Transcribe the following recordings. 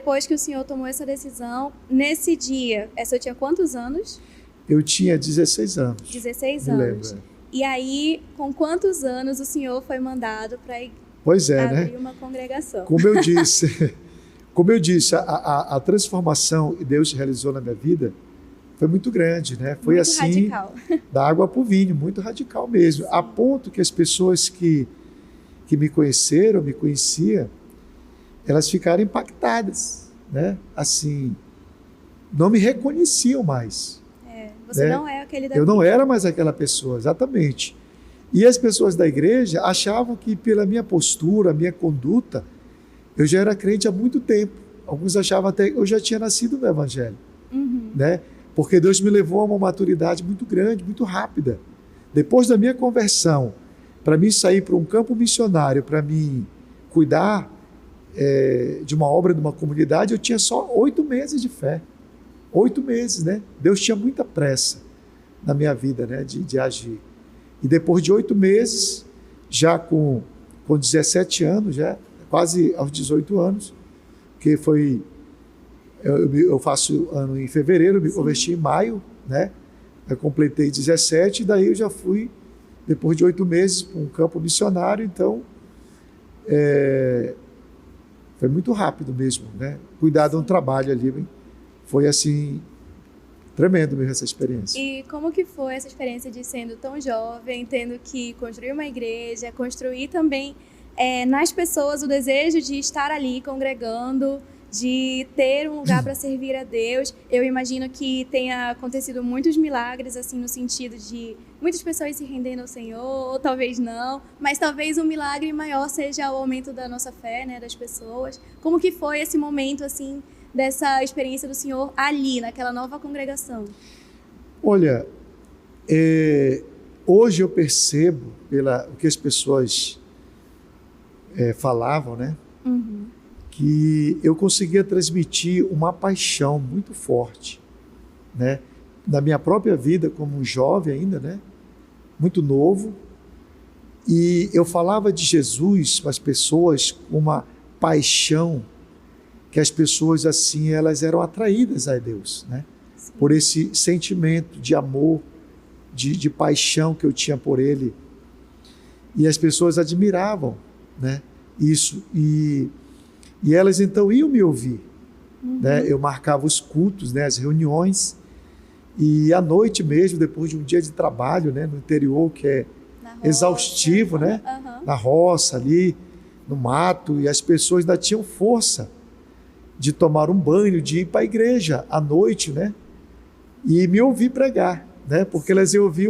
depois que o senhor tomou essa decisão, nesse dia, o senhor tinha quantos anos? Eu tinha 16 anos. 16 me anos. lembro, E aí, com quantos anos o senhor foi mandado para Pois é, abrir né? uma congregação? Como eu disse, a transformação que Deus realizou na minha vida foi muito grande, né? Foi Muito assim, radical. da água para o vinho, muito radical mesmo. Sim. A ponto que as pessoas que me conheceram, me conheciam, elas ficaram impactadas, né? Assim, não me reconheciam mais. Você né? não é aquele da Eu não era mais aquela pessoa, exatamente. E as pessoas da igreja achavam que pela minha postura, minha conduta, eu já era crente há muito tempo. Alguns achavam até que eu já tinha nascido no Evangelho, né? Porque Deus me levou a uma maturidade muito grande, muito rápida. Depois da minha conversão, para mim sair para um campo missionário, para mim cuidar de uma obra, de uma comunidade, eu tinha só 8 meses de fé. 8 meses, né? Deus tinha muita pressa na minha vida, né? De agir. E depois de 8 meses, já com 17 anos, já quase aos 18 anos, que foi... Eu faço ano em fevereiro, me converti em maio, né? Eu completei 17, e daí eu já fui, depois de 8 meses, para um campo missionário. Então, foi muito rápido mesmo, né? Cuidar de um trabalho ali, foi assim, tremendo mesmo essa experiência. E como que foi essa experiência de sendo tão jovem, tendo que construir uma igreja, construir também nas pessoas o desejo de estar ali congregando, de ter um lugar para servir a Deus? Eu imagino que tenha acontecido muitos milagres, assim, no sentido de muitas pessoas se rendendo ao Senhor, ou talvez não, mas talvez um milagre maior seja o aumento da nossa fé, né, das pessoas. Como que foi esse momento, assim, dessa experiência do Senhor ali, naquela nova congregação? Olha, hoje eu percebo, o que as pessoas falavam, né? Que eu conseguia transmitir uma paixão muito forte, né? Na minha própria vida, como um jovem ainda, né? Muito novo. E eu falava de Jesus para as pessoas com uma paixão que as pessoas, assim, elas eram atraídas a Deus, né? Sim. Por esse sentimento de amor, de paixão que eu tinha por Ele. E as pessoas admiravam, né? Isso. E elas, então, iam me ouvir. Né? Eu marcava os cultos, né? As reuniões. E à noite mesmo, depois de um dia de trabalho, né? No interior, que é exaustivo, né? Na roça, ali, no mato. E as pessoas ainda tinham força de tomar um banho, de ir para a igreja à noite, né? E me ouvir pregar, né? Porque elas iam ouvir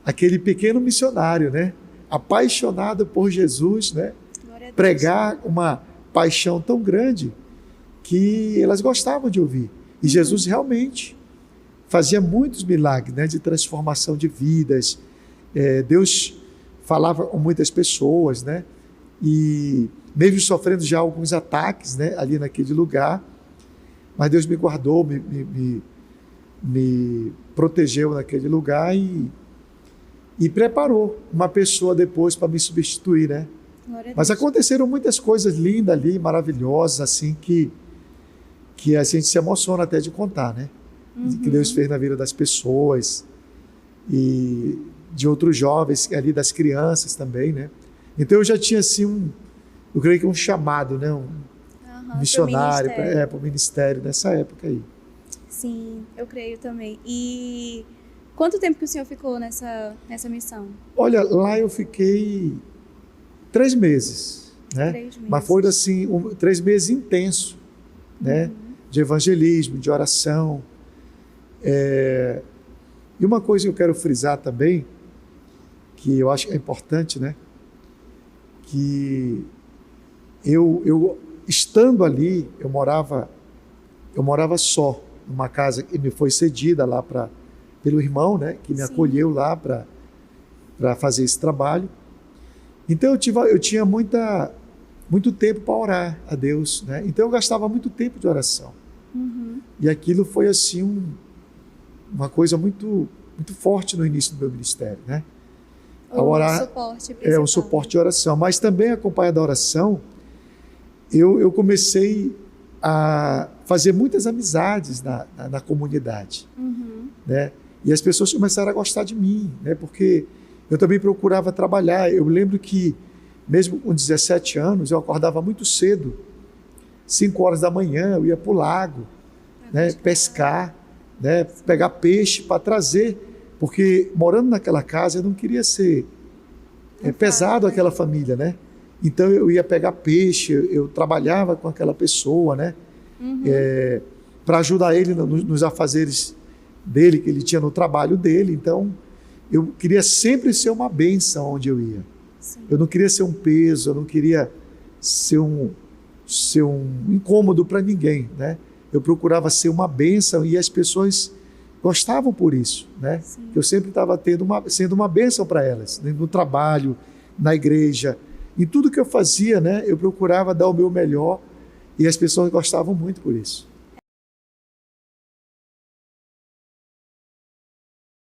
aquele pequeno missionário, né? Apaixonado por Jesus, né? Pregar uma paixão tão grande que elas gostavam de ouvir. E Jesus realmente fazia muitos milagres, né? De transformação de vidas. Deus falava com muitas pessoas, né? E mesmo sofrendo já alguns ataques, né, ali naquele lugar, mas Deus me guardou, me protegeu naquele lugar e preparou uma pessoa depois para me substituir, né? Mas aconteceram muitas coisas lindas ali, maravilhosas, assim, que a gente se emociona até de contar, né? Que Deus fez na vida das pessoas e de outros jovens ali, das crianças também, né? Então eu já tinha assim eu creio que um chamado, né? Um missionário para o ministério nessa época aí. Sim, eu creio também. E quanto tempo que o senhor ficou nessa missão? Olha, lá eu fiquei 3 meses, né? 3 meses. Mas foi assim 3 meses intensos, né? De evangelismo, de oração. E uma coisa que eu quero frisar também, que eu acho que é importante, né? Que eu estando ali, eu morava só, numa casa que me foi cedida lá pelo irmão, né? Que me acolheu lá para fazer esse trabalho. Então eu tinha muito tempo para orar a Deus, né? Então eu gastava muito tempo de oração. E aquilo foi assim uma coisa muito, muito forte no início do meu ministério, né? O suporte principal. O suporte de oração, mas também acompanhado da oração, eu comecei a fazer muitas amizades na comunidade, né? E as pessoas começaram a gostar de mim, né? Porque eu também procurava trabalhar. Eu lembro que, mesmo com 17 anos, eu acordava muito cedo, 5 horas da manhã, eu ia para o lago, né? Pescar, né? Pegar peixe para trazer, porque morando naquela casa eu não queria ser pesado aquela família, né? Então eu ia pegar peixe, eu trabalhava com aquela pessoa, né? Para ajudar ele nos afazeres dele, que ele tinha no trabalho dele. Então eu queria sempre ser uma bênção onde eu ia. Sim. Eu não queria ser um peso, eu não queria ser um incômodo para ninguém, né? Eu procurava ser uma bênção e as pessoas gostavam por isso, né? Eu sempre estava sendo uma bênção para elas, né? No trabalho, na igreja, em tudo que eu fazia, né? Eu procurava dar o meu melhor e as pessoas gostavam muito por isso.